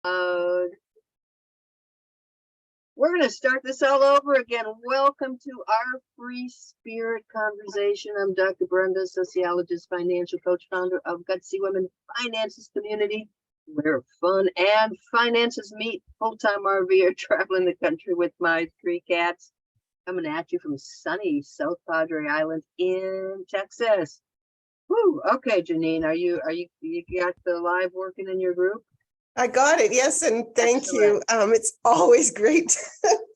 Uh, we're going to start this all over again. Welcome to our free spirit conversation. I'm Dr. Brenda, sociologist, financial coach, founder of Gutsy Women Finances Community, where fun and finances meet. Full-time RVer traveling the country with my 3 cats. Coming at you from sunny South Padre Island in Texas. Woo. Okay, Janine, you got the live working in your group? I got it. Yes. And thank you. It's always great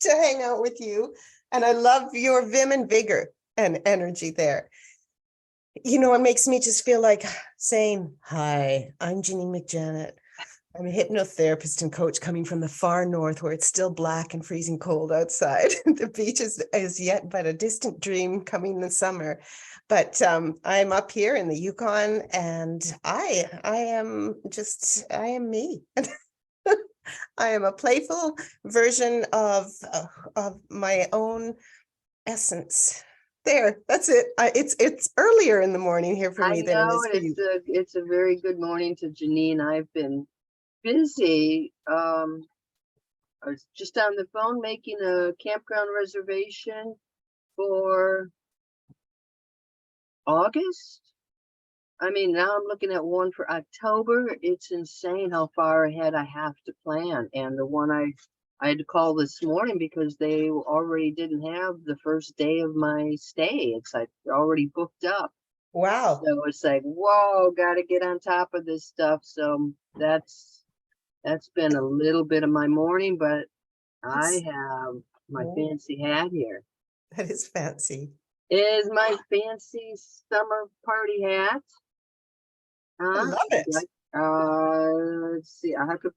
to hang out with you. And I love your vim and vigor and energy there. You know, it makes me just feel like saying, hi, I'm Janine McJanet. I'm a hypnotherapist and coach coming from the far north where it's still black and freezing cold outside. The beach is yet but a distant dream coming in the summer. But I'm up here in the Yukon and I am me. I am a playful version of my own essence. There, that's it. It's earlier in the morning here for me than it is for you. It's a very good morning to Janine. I've been busy. I was just on the phone making a campground reservation for August. I mean, now I'm looking at one for October. It's insane how far ahead I have to plan. And the one I had to call this morning because they already didn't have the first day of my stay. It's like already booked up. Wow. So it's like, whoa, got to get on top of this stuff. So that's been a little bit of my morning, but I have my fancy hat here. That is fancy. Is my fancy summer party hat. I love it. Let's see. I have to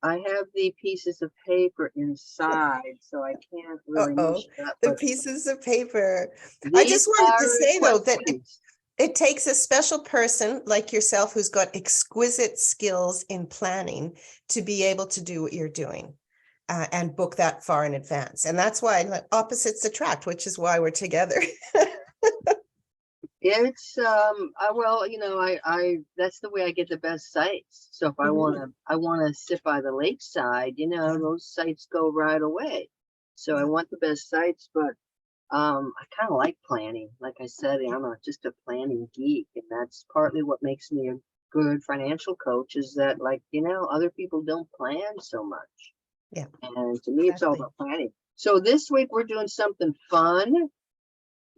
I have the pieces of paper inside, so I can't really mess it up. The pieces of paper. I just wanted to say though that it takes a special person like yourself who's got exquisite skills in planning to be able to do what you're doing and book that far in advance. And that's why opposites attract, which is why we're together. It's well, you know, I that's the way I get the best sites. So if I wanna sit by the lakeside, you know, those sites go right away. So I want the best sites, but I kind of like planning. Like I said, I'm just a planning geek, and that's partly what makes me a good financial coach, is that, like, you know, other people don't plan so much. Yeah. And to me, it's all about planning. So this week we're doing something fun.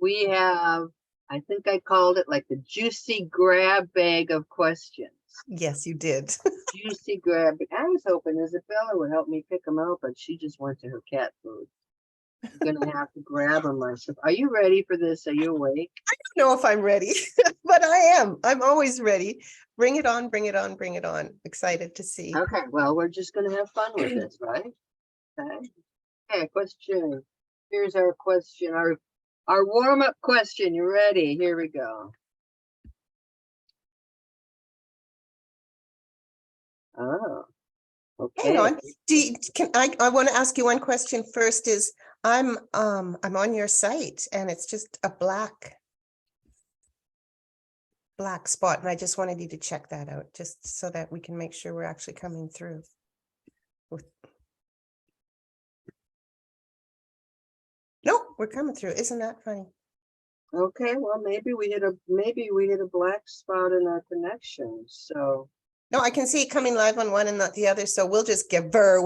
We have, I think I called it like the juicy grab bag of questions. Yes, you did. Juicy grab. I was hoping Isabella would help me pick them out, but she just went to her cat food. I'm gonna have to grab them myself. Are you ready for this? Are you awake? I don't know if I'm ready, but I am. I'm always ready. Bring it on, bring it on, bring it on. Excited to see. Okay, well, we're just gonna have fun with this, right? Okay, question. Here's our question, our warm-up question. You ready? Here we go. Oh, okay. Hang on. I want to ask you one question first. Is I'm on your site and it's just a black spot, and I just wanted you to check that out just so that we can make sure we're actually coming through. Nope, we're coming through. Isn't that funny? Okay, well, maybe we hit a black spot in our connection. So no, I can see it coming live on one and not the other. So we'll just give her.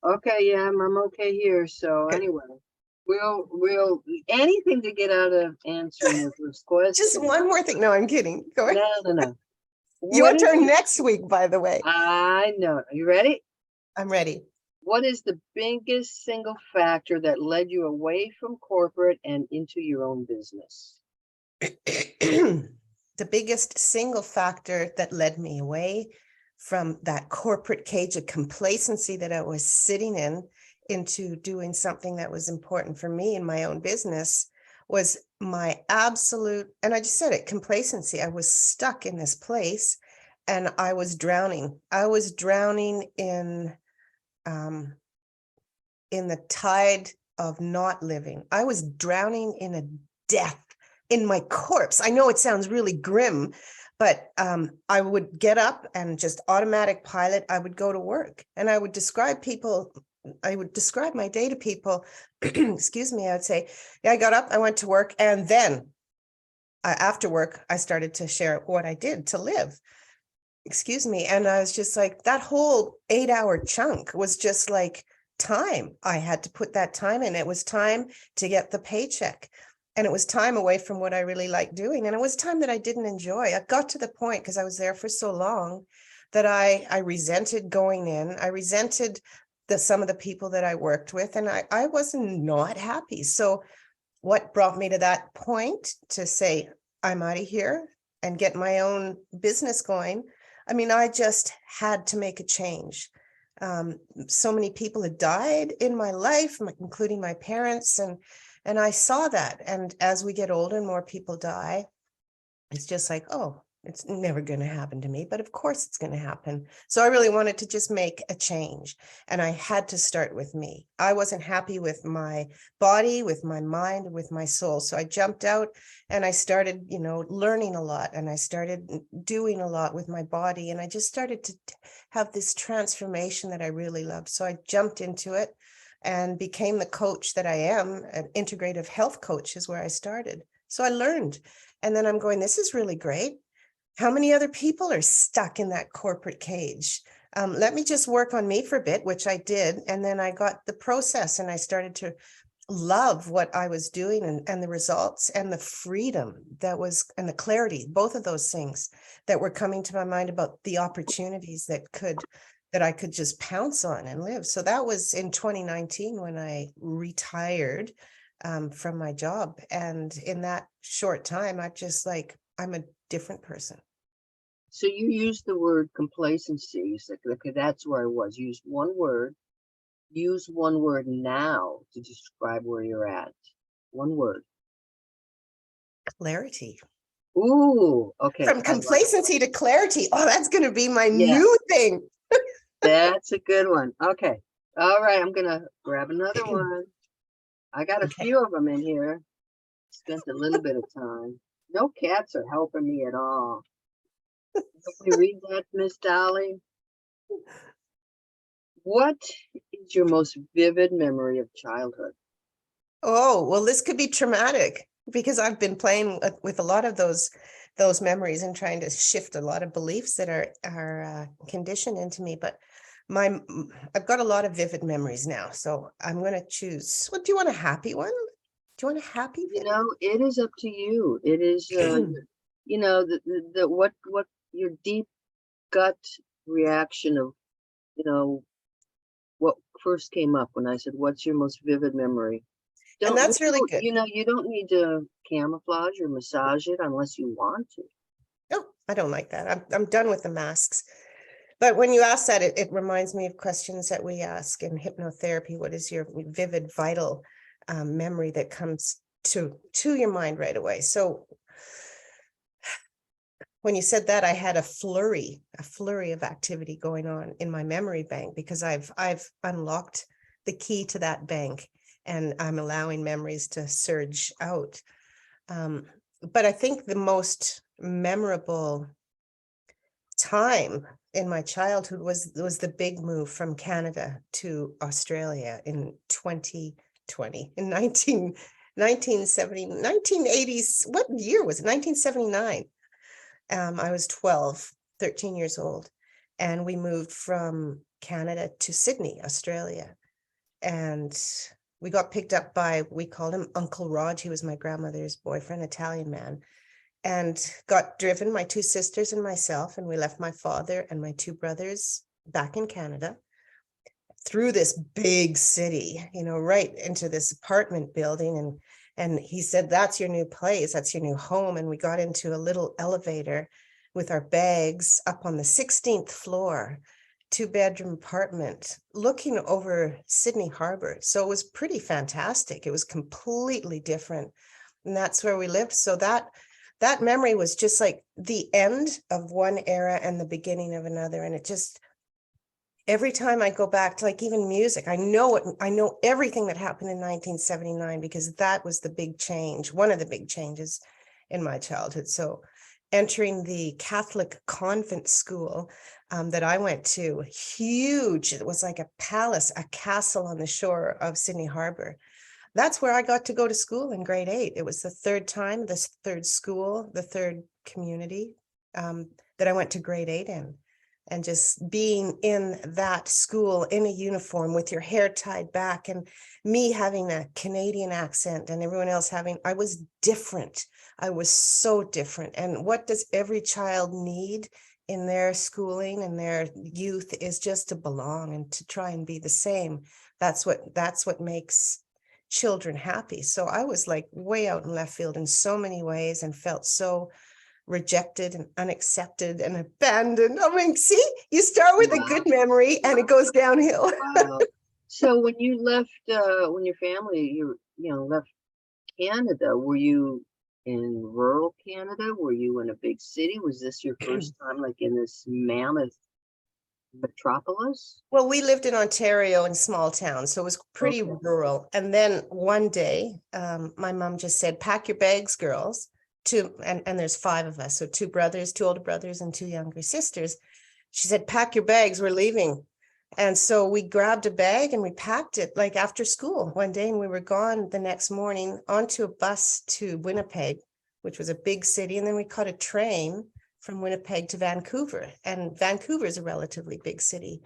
Okay, yeah, I'm okay here. So anyway, we'll anything to get out of answering the first question. Just one more thing. No, I'm kidding. Go ahead. No. Your turn next week, by the way. I know. Are you ready? I'm ready. What is the biggest single factor that led you away from corporate and into your own business? The biggest single factor that led me away from that corporate cage of complacency that I was sitting in into doing something that was important for me in my own business was my absolute, and I just said it, complacency. I was stuck in this place and I was drowning. I was drowning in the tide of not living. I was drowning in a death in my corpse. I know it sounds really grim, but I would get up and just automatic pilot. I would go to work and I would describe my day to people. Excuse me. I would say, yeah, I got up, I went to work. And then after work, I started to share what I did to live. Excuse me. And I was just like, that whole 8-hour chunk was just like time. I had to put that time in. It was time to get the paycheck. And it was time away from what I really liked doing. And it was time that I didn't enjoy. I got to the point, because I was there for so long, that I resented going in. I resented some of the people that I worked with, and I was not happy. So what brought me to that point to say, I'm out of here and get my own business going? I mean, I just had to make a change. So many people had died in my life, including my parents, and I saw that. And as we get older and more people die, it's just like, oh, it's never going to happen to me, but of course it's going to happen. So I really wanted to just make a change, and I had to start with me. I wasn't happy with my body, with my mind, with my soul. So I jumped out and I started, learning a lot, and I started doing a lot with my body. And I just started to have this transformation that I really loved. So I jumped into it and became the coach that I am. An integrative health coach is where I started. So I learned, and then I'm going, this is really great. How many other people are stuck in that corporate cage? Let me just work on me for a bit, which I did. And then I got the process, and I started to love what I was doing, and the results and the freedom and the clarity, both of those things that were coming to my mind about the opportunities that I could just pounce on and live. So that was in 2019 when I retired from my job. And in that short time, I'm a different person. So you used the word complacency. You said, okay, that's where I was. Use one word now to describe where you're at. One word. Clarity. Ooh, okay. From complacency to clarity. Oh, that's going to be my Yeah. new thing. That's a good one. Okay. All right. I'm going to grab another one. I got a few of them in here. Spent a little bit of time. No cats are helping me at all. Can we read that, Miss Dolly? What is your most vivid memory of childhood? Oh, well, this could be traumatic, because I've been playing with a lot of those memories and trying to shift a lot of beliefs that are conditioned into me. But I've got a lot of vivid memories now. So I'm going to choose. What do you want? A happy one? Do you want a happy? It is up to you. It is, what your deep gut reaction of, what first came up when I said, what's your most vivid memory? And that's really good. You don't need to camouflage or massage it unless you want to. No, I don't like that. I'm done with the masks. But when you ask that, it reminds me of questions that we ask in hypnotherapy. What is your vivid, vital memory that comes to your mind right away? So when you said that, I had a flurry of activity going on in my memory bank, because I've unlocked the key to that bank, and I'm allowing memories to surge out. But I think the most memorable time in my childhood was the big move from Canada to Australia in 2020, in 1980s. What year was it? 1979. I was 13 years old, and we moved from Canada to Sydney, Australia. And we got picked up by, we called him Uncle Raj. He was my grandmother's boyfriend, Italian man, and got driven, my two sisters and myself. And we left my father and my two brothers back in Canada through this big city, right into this apartment building. And he said, that's your new place. That's your new home. And we got into a little elevator with our bags up on the 16th floor, 2-bedroom apartment looking over Sydney Harbor. So it was pretty fantastic. It was completely different. And that's where we lived. So that memory was just like the end of one era and the beginning of another. And it just, every time I go back to, like, even music, I know everything that happened in 1979, because that was the big change, one of the big changes in my childhood. So entering the Catholic convent school that I went to, huge. It was like a palace, a castle on the shore of Sydney Harbor. That's where I got to go to school in grade 8. It was the third time, the third school, the third community that I went to grade 8 in. And just being in that school in a uniform with your hair tied back, and me having a Canadian accent and everyone else having, I was different. I was so different. And what does every child need in their schooling and their youth is just to belong and to try and be the same. That's what makes children happy. So I was like way out in left field in so many ways and felt so rejected and unaccepted and abandoned. I mean, see, you start with a good memory and it goes downhill. Wow. So when you left, when your family, left Canada, were you in rural Canada? Were you in a big city? Was this your first time like in this mammoth metropolis? Well, we lived in Ontario in small towns, so it was pretty rural. And then one day, my mom just said, pack your bags, girls. And there's 5 of us, so 2 brothers, 2 older brothers and 2 younger sisters. She said, pack your bags, we're leaving. And so we grabbed a bag and we packed it like after school one day, and we were gone the next morning onto a bus to Winnipeg, which was a big city. And then we caught a train from Winnipeg to Vancouver, and Vancouver is a relatively big city.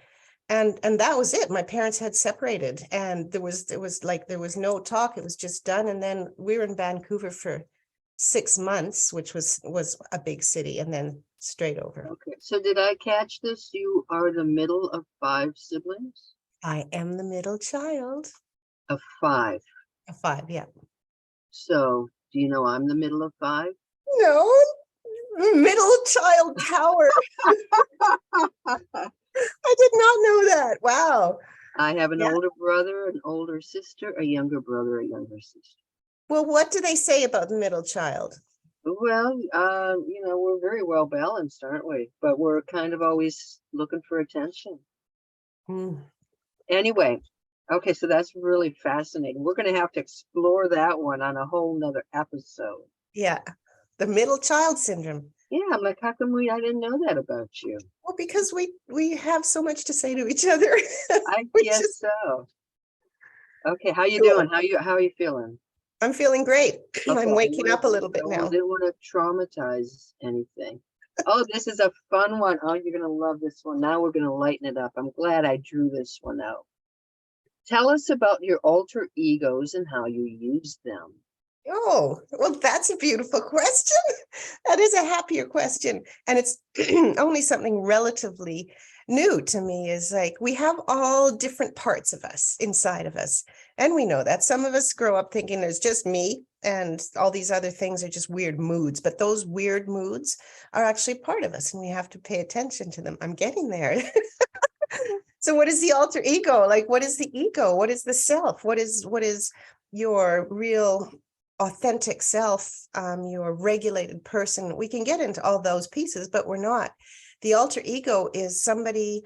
And that was it. My parents had separated, and there was no talk. It was just done. And then we were in Vancouver for 6 months, which was a big city, and then straight over. Okay. So did I catch this? You are the middle of 5 siblings? I am the middle child. Of 5. Of 5, yeah. So do you know I'm the middle of 5? No, middle child power. I did not know that. Wow. I have an older brother, an older sister, a younger brother, a younger sister. Well, what do they say about the middle child? Well, we're very well balanced, aren't we? But we're kind of always looking for attention. Anyway, okay, so that's really fascinating. We're going to have to explore that one on a whole nother episode. Yeah, the middle child syndrome. Yeah, I'm like, how come I didn't know that about you? Well, because we have so much to say to each other. I guess so. Okay, how you doing? How are you feeling? I'm feeling great. Okay, I'm waking up a little bit now. I didn't want to traumatize anything. Oh, this is a fun one. Oh, you're going to love this one. Now we're going to lighten it up. I'm glad I drew this one out. Tell us about your alter egos and how you use them. Oh, well, that's a beautiful question. That is a happier question. And it's only something relatively new to me, is like we have all different parts of us inside of us. And we know that some of us grow up thinking there's just me and all these other things are just weird moods. But those weird moods are actually part of us and we have to pay attention to them. I'm getting there. So what is the alter ego? Like, what is the ego? What is the self? What is your real authentic self, your regulated person? We can get into all those pieces, but we're not. The alter ego is something,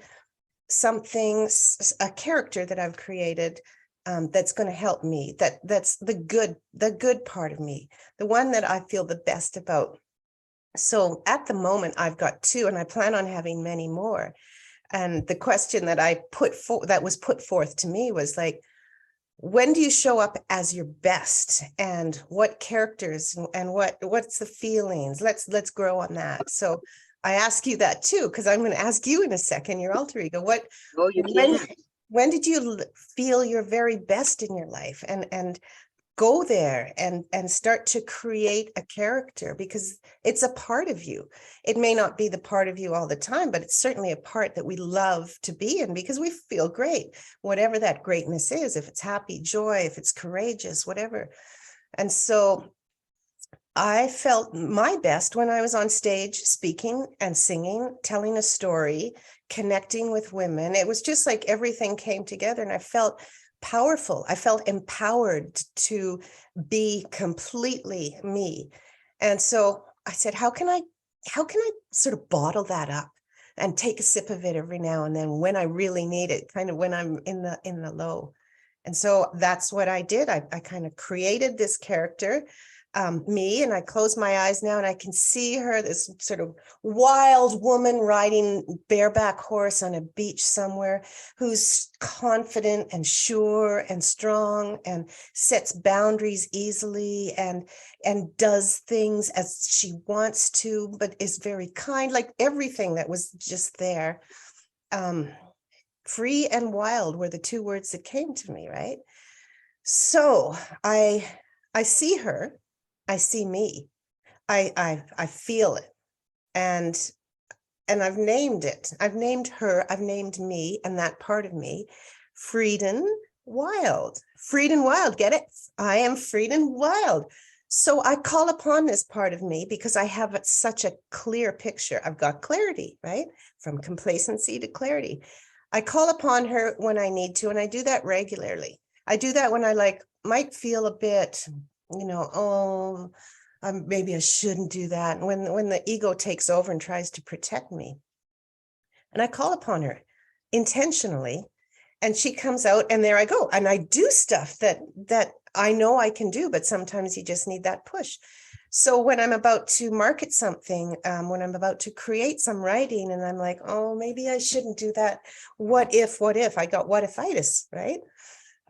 a character that I've created that's going to help me. That's the good part of me, the one that I feel the best about. So at the moment, I've got 2, and I plan on having many more. And the question that that was put forth to me was like, when do you show up as your best, and what characters and what's the feelings? Let's grow on that. So I ask you that too, because I'm going to ask you in a second, your alter ego. When did you feel your very best in your life, and go there and start to create a character, because it's a part of you. It may not be the part of you all the time, but it's certainly a part that we love to be in because we feel great, whatever that greatness is, if it's happy, joy, if it's courageous, whatever. And so I felt my best when I was on stage speaking and singing, telling a story, connecting with women. It was just like everything came together, and I felt powerful. I felt empowered to be completely me. And so I said, how can I sort of bottle that up and take a sip of it every now and then when I really need it, kind of when I'm in the low. And so that's what I did. I kind of created this character me, and I close my eyes now and I can see her, this sort of wild woman riding bareback horse on a beach somewhere, who's confident and sure and strong and sets boundaries easily and does things as she wants to, but is very kind, like everything that was just there. Free and wild were the two words that came to me, right? So I see her, I see me, I feel it, and I've named it. I've named her, I've named me, and that part of me, Freedom Wild. Freedom Wild, get it? I am Freedom Wild. So I call upon this part of me because I have such a clear picture. I've got clarity, right? From complacency to clarity. I call upon her when I need to, and I do that regularly. I do that when I might feel a bit, oh, maybe I shouldn't do that. And when the ego takes over and tries to protect me, and I call upon her intentionally, and she comes out, and there I go, and I do stuff that I know I can do, but sometimes you just need that push. So when I'm about to market something, when I'm about to create some writing, and I'm like, oh, maybe I shouldn't do that. What if I got what ifitis, right?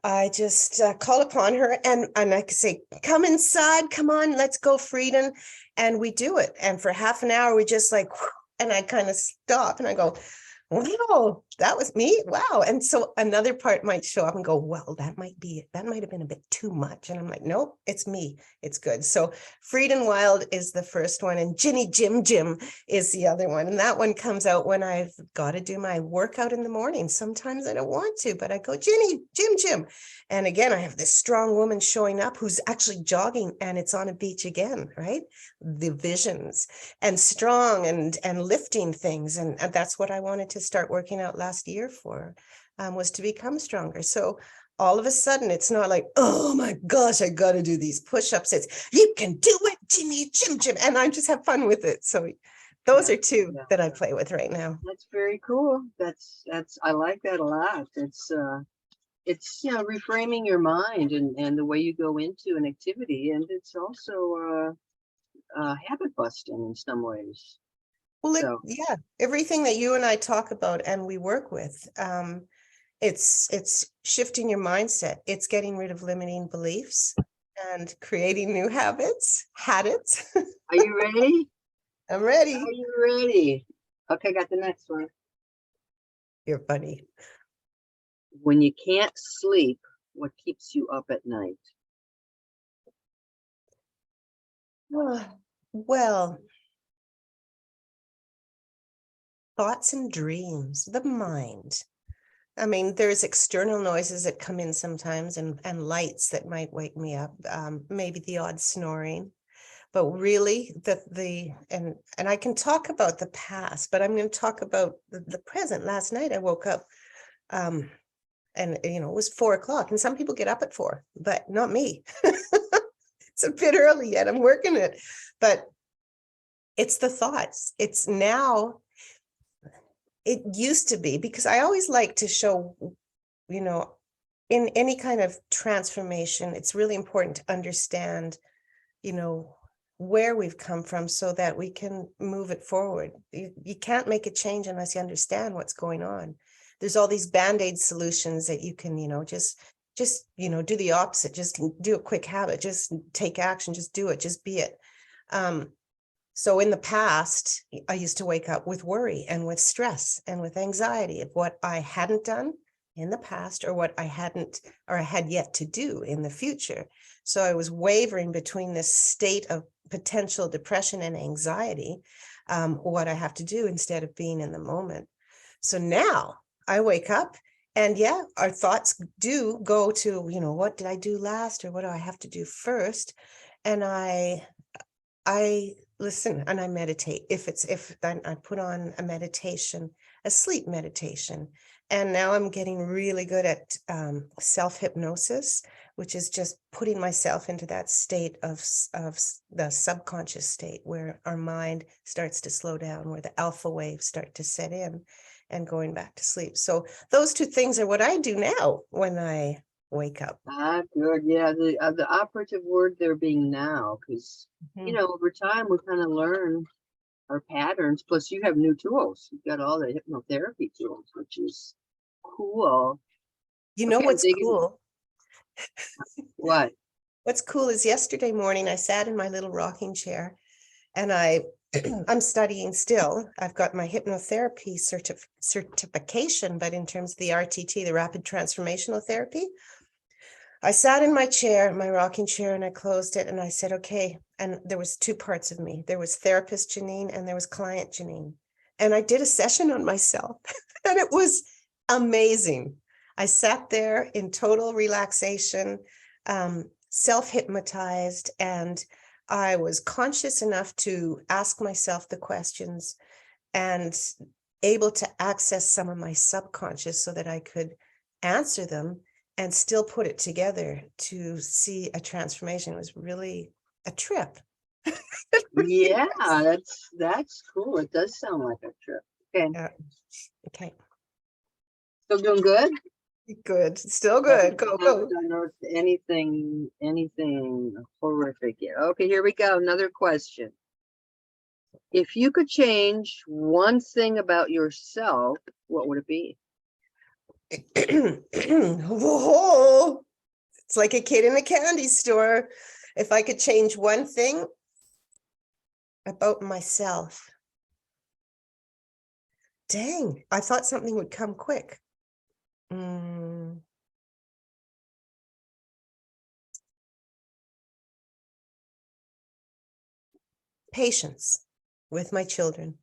I just call upon her, and I can say, come inside, come on, let's go, Freedom. And we do it. And for half an hour, we just and I kind of stop and I go, wow, that was me. Wow. And so another part might show up and go, well, that might have been a bit too much. And I'm like, nope, it's me. It's good. So Freedom Wild is the first one. And Ginny Jim Jim is the other one. And that one comes out when I've got to do my workout in the morning. Sometimes I don't want to, but I go, Ginny Jim Jim. And again, I have this strong woman showing up who's actually jogging, and it's on a beach again, right? The visions and strong and lifting things. And that's what I wanted to start working out last year for, was to become stronger. So all of a sudden, it's not like, oh my gosh, I got to do these push-ups. It's, you can do it, Jimmy, Jim, Jim. And I just have fun with it. So those are two that I play with right now. That's very cool. That's, I like that a lot. It's reframing your mind and the way you go into an activity, and it's also habit busting in some ways. Well, everything that you and I talk about and we work with, it's shifting your mindset. It's getting rid of limiting beliefs and creating new habits. Are you ready? I'm ready. Are you ready? Okay, got the next one. You're funny. When you can't sleep, what keeps you up at night? Well, thoughts and dreams, the mind. I mean, there's external noises that come in sometimes, and lights that might wake me up, maybe the odd snoring. But really, and I can talk about the past, but I'm going to talk about the present. Last night I woke up, and it was 4:00, and some people get up at 4, but not me. It's a bit early yet. I'm working it, but it's the thoughts. It's now. It used to be, because I always like to show, in any kind of transformation, it's really important to understand, where we've come from so that we can move it forward. You can't make a change unless you understand what's going on. There's all these Band-Aid solutions that you can, just do the opposite, just do a quick habit, just take action, just do it, just be it. So in the past, I used to wake up with worry and with stress and with anxiety of what I hadn't done in the past, or what I had yet to do in the future. So I was wavering between this state of potential depression and anxiety, what I have to do instead of being in the moment. So now I wake up, and our thoughts do go to, what did I do last, or what do I have to do first? And I listen and I meditate. If I put on a meditation, a sleep meditation. And now I'm getting really good at self-hypnosis, which is just putting myself into that state of the subconscious state where our mind starts to slow down, where the alpha waves start to set in, and going back to sleep. So those two things are what I do now when I wake up. Ah, good. Yeah, the operative word there being now, because Mhm. over time we kind of learn our patterns. Plus, you have new tools. You've got all the hypnotherapy tools, which is cool. You know Okay, I'm what's digging. cool? What? What's cool is yesterday morning I sat in my little rocking chair and I'm studying still. I've got my hypnotherapy certification, but in terms of the RTT, the rapid transformational therapy, I sat in my chair, my rocking chair, and I closed it and I said, okay. And there was two parts of me. There was therapist Janine and there was client Janine. And I did a session on myself and it was amazing. I sat there in total relaxation, self-hypnotized, and I was conscious enough to ask myself the questions and able to access some of my subconscious so that I could answer them and still put it together to see a transformation. It was really a trip. Yeah, that's cool. It does sound like a trip. Okay, Yeah. Okay. still doing good? Good. Still good. Go, Haven't go. unearthed anything horrific yet. Okay, here we go. Another question. If you could change one thing about yourself, what would it be? Whoa. It's like a kid in a candy store. If I could change one thing about myself. Dang, I thought something would come quick. Patience with my children.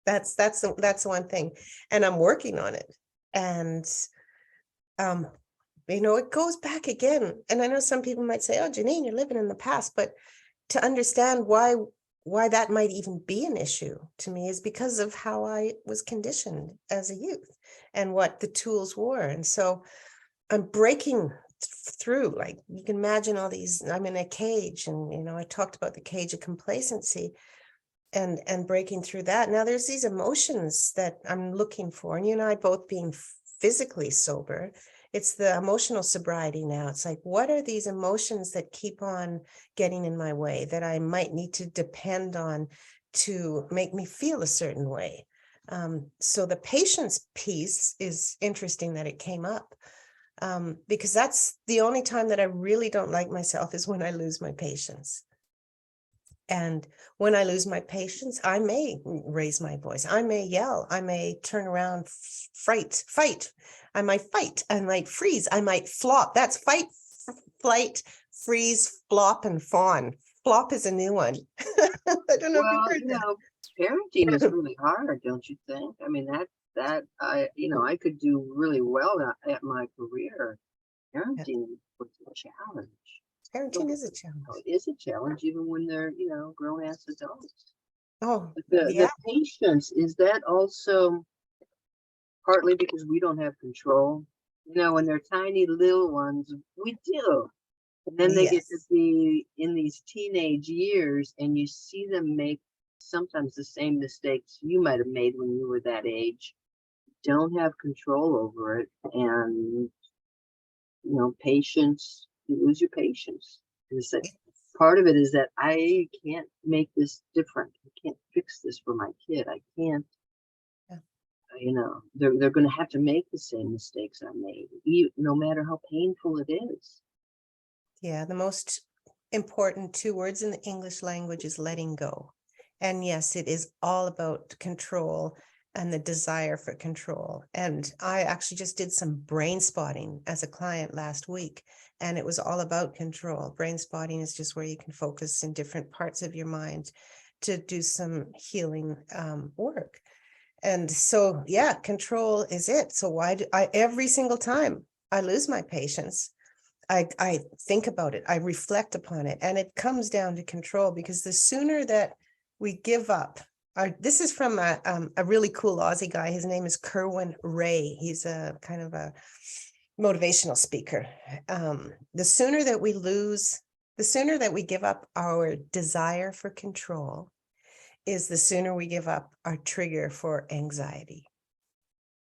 That's one thing, and I'm working on it. And it goes back again. And I know some people might say, "Oh, Janine, you're living in the past," but to understand why that might even be an issue to me is because of how I was conditioned as a youth and what the tools were. And so I'm breaking through. Like, you can imagine all these, I'm in a cage, and I talked about the cage of complacency and breaking through that. Now there's these emotions that I'm looking for, and you and I both being physically sober, it's the emotional sobriety now. It's like, what are these emotions that keep on getting in my way that I might need to depend on to make me feel a certain way? So the patience piece is interesting that it came up, because that's the only time that I really don't like myself is when I lose my patience. And when I lose my patience, I may raise my voice. I may yell. I may turn around, fight. I might fight. I might freeze. I might flop. That's fight, flight, freeze, flop, and fawn. Flop is a new one. I don't know if you've Well, heard that. parenting is really hard, don't you think? I mean, that I could do really well at my career. Yeah, Parenting was a challenge. parenting is a challenge. It is a challenge even when they're, grown ass adults. Oh, But yeah. the patience, is that also partly because we don't have control? When they're tiny little ones, we do. And then they get to Yes. be in these teenage years and you see them make sometimes the same mistakes you might have made when you were that age. Don't have control over it. And, patience, you lose your patience. And it's like, part of it is that I can't make this different. I can't fix this for my kid. I can't, they're going to have to make the same mistakes I made, no matter how painful it is. Yeah, the most important two words in the English language is letting go. And yes, it is all about control and the desire for control. And I actually just did some brain spotting as a client last week, and it was all about control. Brain spotting is just where you can focus in different parts of your mind to do some healing work. And so, yeah, control is it. So why do I, every single time I lose my patience, I think about it, I reflect upon it, and it comes down to control, because the sooner that we give up, this is from a really cool Aussie guy. His name is Kerwin Ray. He's a kind of a motivational speaker. The sooner that we give up our desire for control is the sooner we give up our trigger for anxiety.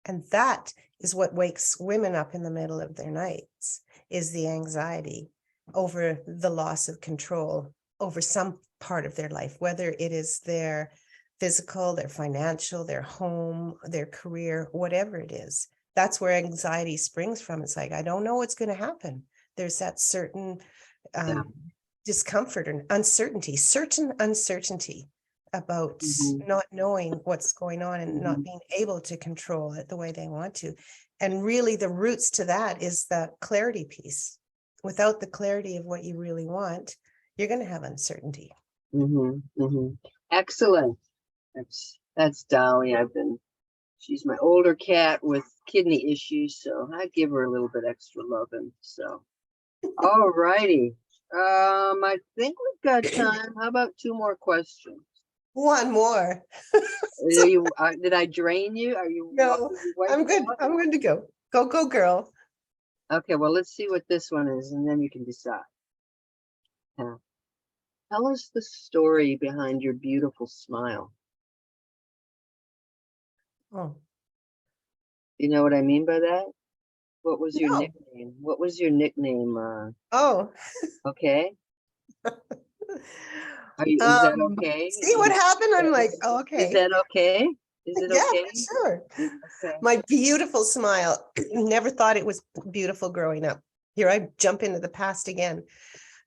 And that is what wakes women up in the middle of their nights, is the anxiety over the loss of control over some part of their life, whether it is their physical, their financial, their home, their career, whatever it is. That's where anxiety springs from. It's like, I don't know what's going to happen. There's that certain discomfort and uncertainty, certain uncertainty about not knowing what's going on and not being able to control it the way they want to. And really the roots to that is the clarity piece. Without the clarity of what you really want, you're going to have uncertainty. Excellent. That's Dolly. She's my older cat with kidney issues, so I give her a little bit extra loving. So, all righty. I think we've got time. How about 2 more questions? One more. Did I drain you? Are you? No, I'm good. I'm good to go. Go, girl. Okay, well, let's see what this one is, and then you can decide. Tell us the story behind your beautiful smile. Oh. You know what I mean by that? What was your nickname? What was your nickname? Oh. Okay. Is that okay? See what happened? I'm like, oh, okay. Is that okay? Is it okay? Yeah, sure. Okay. My beautiful smile. Never thought it was beautiful growing up. Here I jump into the past again.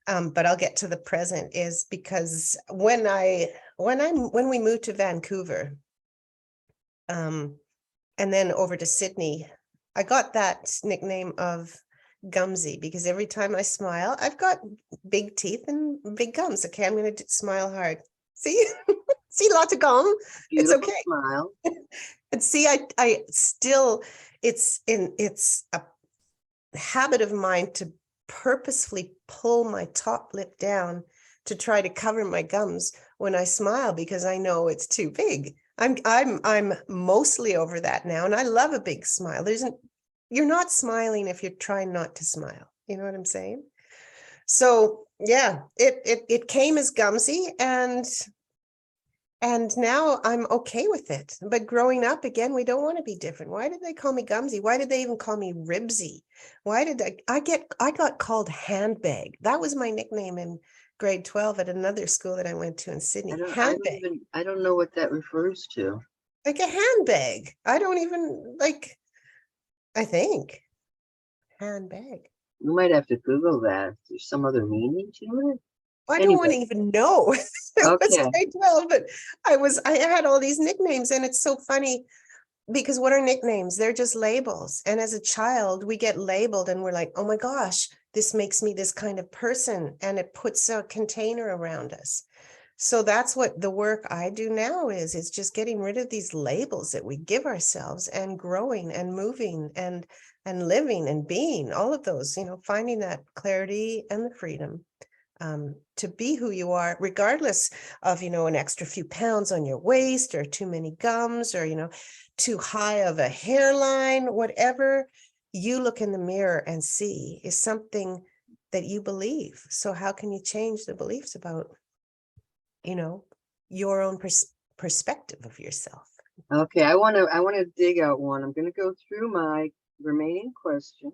But I'll get to the present, is because when we moved to Vancouver, and then over to Sydney, I got that nickname of Gumsy because every time I smile, I've got big teeth and big gums. Okay, I'm going to smile hard. See, see, lots of gum. Beautiful it's okay. Smile. And see, I still, it's a habit of mine to purposefully pull my top lip down to try to cover my gums when I smile because I know it's too big. I'm mostly over that now, and I love a big smile. You're not smiling if you're trying not to smile. You know what I'm saying? So yeah, it came as Gumsy, and now I'm okay with it. But growing up, again, we don't want to be different. Why did they call me Gumsy? Why did they even call me Ribsy? Why did I got called Handbag? That was my nickname in grade 12 at another school that I went to in Sydney. Handbag. I don't know what that refers to. Like a handbag. I don't even I think. Handbag. You might have to Google that. There's some other meaning to it. I don't want to even know. It was grade 12, but I had all these nicknames, and it's so funny because what are nicknames? They're just labels. And as a child, we get labeled and we're like, oh my gosh, this makes me this kind of person. And it puts a container around us. So that's what the work I do now is. It's just getting rid of these labels that we give ourselves and growing and moving and living and being, all of those, finding that clarity and the freedom to be who you are, regardless of, an extra few pounds on your waist or too many gums or, too high of a hairline, whatever you look in the mirror and see is something that you believe. So how can you change the beliefs about, your own perspective of yourself? Okay, I want to dig out one. I'm going to go through my remaining questions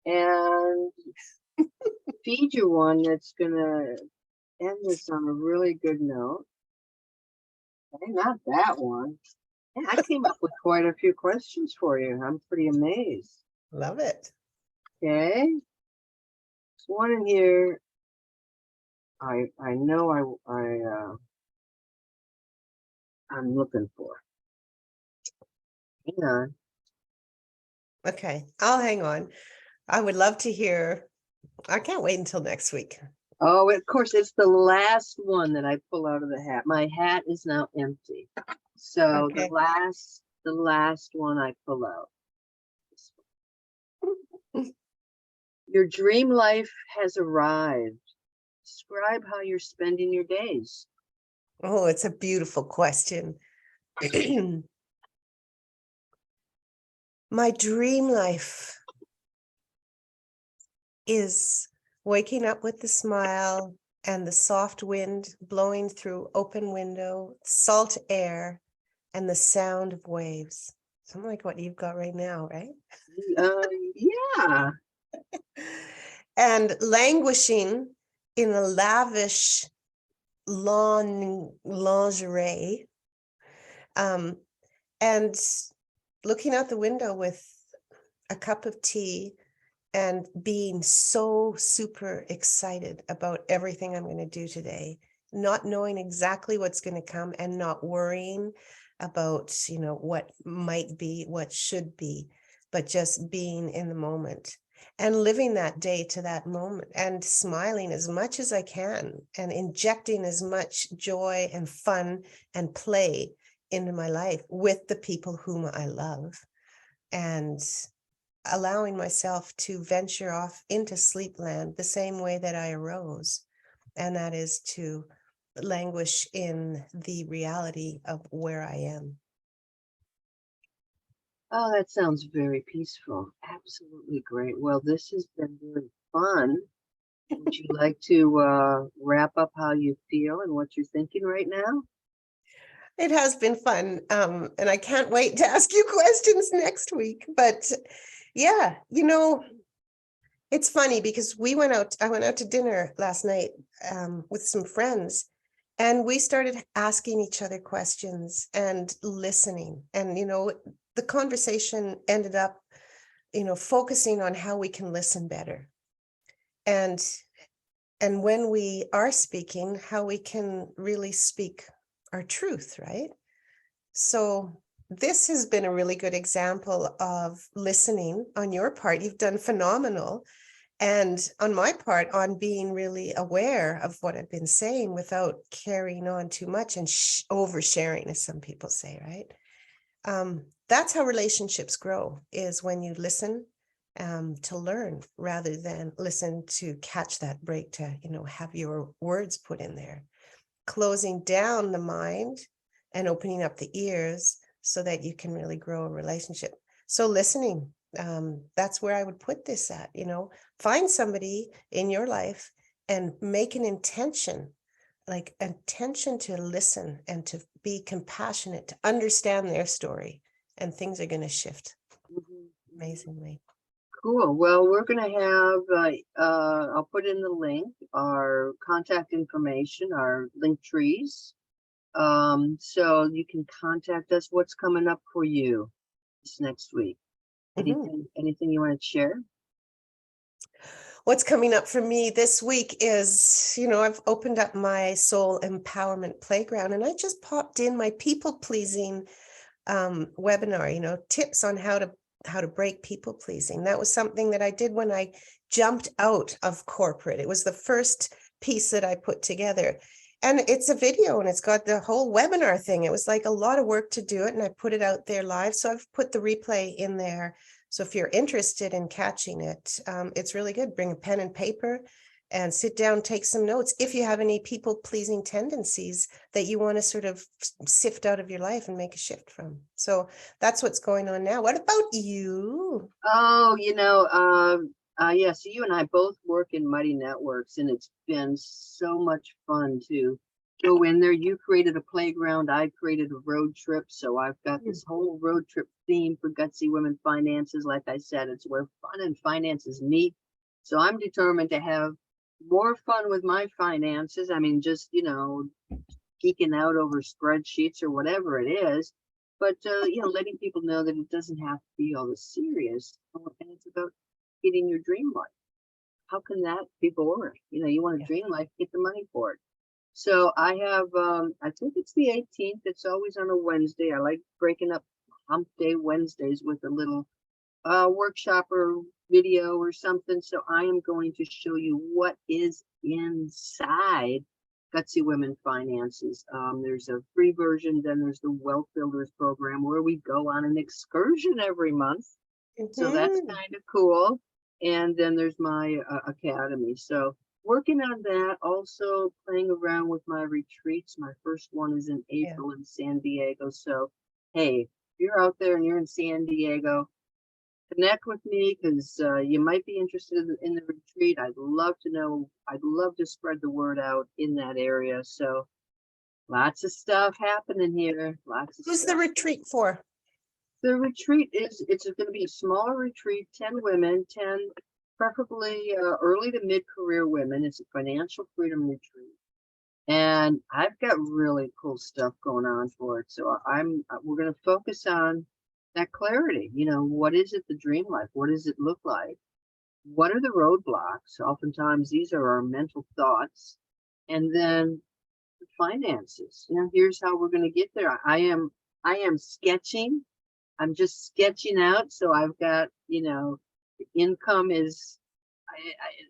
and feed you one that's going to end this on a really good note. Okay, not that one. Yeah, I came up with quite a few questions for you. I'm pretty amazed. Love it. Okay. There's one in here. I know I'm looking for. Hang on. Okay, I'll hang on. I would love to hear. I can't wait until next week. Oh, of course, it's the last one that I pull out of the hat. My hat is now empty. So Okay. the last one I pull out. Your dream life has arrived. Describe how you're spending your days. Oh, it's a beautiful question. My dream life is waking up with the smile and the soft wind blowing through open window, salt air, and the sound of waves. Something like what you've got right now, right? Yeah. And languishing in a lavish lingerie, and looking out the window with a cup of tea and being so super excited about everything I'm going to do today, not knowing exactly what's going to come and not worrying about, what might be, what should be, but just being in the moment and living that day to that moment and smiling as much as I can and injecting as much joy and fun and play into my life with the people whom I love, and allowing myself to venture off into sleepland the same way that I arose. And that is to languish in the reality of where I am. Oh, that sounds very peaceful. Absolutely great. Well, this has been very fun. Would you like to wrap up how you feel and what you're thinking right now? It has been fun. And I can't wait to ask you questions next week. But yeah, it's funny because I went out to dinner last night with some friends, and we started asking each other questions and listening. And, the conversation ended up, focusing on how we can listen better. And when we are speaking, how we can really speak our truth, right? So this has been a really good example of listening on your part. You've done phenomenal. And on my part, on being really aware of what I've been saying without carrying on too much and oversharing, as some people say, right? That's how relationships grow, is when you listen to learn rather than listen to catch that break to, have your words put in there. Closing down the mind and opening up the ears so that you can really grow a relationship. So listening, that's where I would put this at. Find somebody in your life and make an intention, like intention to listen and to be compassionate, to understand their story, and things are going to shift amazingly. Cool. Well, we're going to have, I'll put in the link, our contact information, our link trees. So you can contact us. What's coming up for you this next week? Anything you want to share? What's coming up for me this week is, I've opened up my soul empowerment playground, and I just popped in my people pleasing webinar, tips on how to break people pleasing. That was something that I did when I jumped out of corporate. It was the first piece that I put together. And it's a video, and it's got the whole webinar thing. It was like a lot of work to do it, and I put it out there live. So I've put the replay in there. So if you're interested in catching it, it's really good. Bring a pen and paper and sit down, take some notes. If you have any people-pleasing tendencies that you want to sort of sift out of your life and make a shift from. So that's what's going on now. What about you? Oh, yeah, so you and I both work in Mighty Networks, and it's been so much fun to go in there. You created a playground, I created a road trip. So I've got this whole road trip theme for Gutsy Women Finances. Like I said, it's where fun and finances meet. So I'm determined to have more fun with my finances. I mean, just, geeking out over spreadsheets or whatever it is. But, letting people know that it doesn't have to be all this serious. And it's about getting your dream life. How can that be boring? You want a dream life, get the money for it. So I have, I think it's the 18th. It's always on a Wednesday. I like breaking up hump day Wednesdays with a little workshop or video or something. So I am going to show you what is inside Gutsy Women Finances. There's a free version. Then there's the Wealth Builders program where we go on an excursion every month. So that's kind of cool. And then there's my academy. So working on that, also playing around with my retreats. My first one is in April in San Diego. So, hey, if you're out there and you're in San Diego, connect with me, because you might be interested in the retreat. I'd love to know. I'd love to spread the word out in that area. So Lots of stuff happening here. Lots of Who's the stuff. retreat for? The retreat it's going to be a smaller retreat, 10 women, 10 preferably early to mid-career women. It's a financial freedom retreat. And I've got really cool stuff going on for it. So we're going to focus on that clarity. You know, what is it, the dream life? What does it look like? What are the roadblocks? Oftentimes these are our mental thoughts. And then the finances. You know, here's how we're going to get there. I am sketching. I'm just sketching out. So I've got, you know, the income is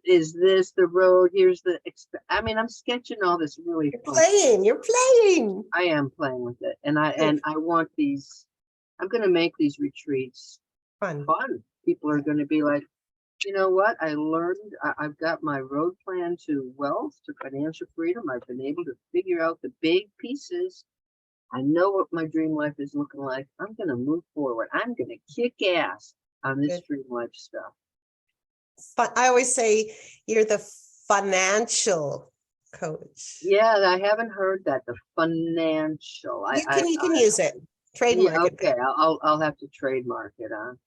this the road? Here's the I mean, I'm sketching all this really fun. You're playing. I am playing with it, and I want these. I'm going to make these retreats Fun. People are going to be like, you know what? I learned. I've got my road plan to wealth, to financial freedom. I've been able to figure out the big pieces. I know what my dream life is looking like. I'm going to move forward. I'm going to kick ass on this Good. dream life stuff. I always say you're the financial coach. Yeah, I haven't heard that. The financial. You can use it. Trademark yeah, it. okay. I'll have to trademark it on.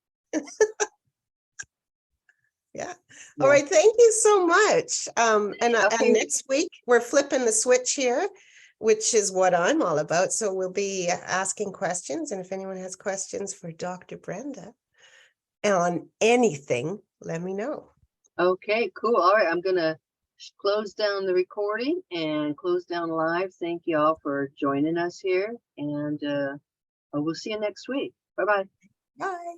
Yeah. All right. Thank you so much. And Okay. next week we're flipping the switch here, which is what I'm all about. So we'll be asking questions. And if anyone has questions for Dr. Brenda on anything, let me know. Okay, cool. All right. I'm gonna close down the recording and close down live. Thank you all for joining us here. And we'll see you next week. Bye-bye. Bye.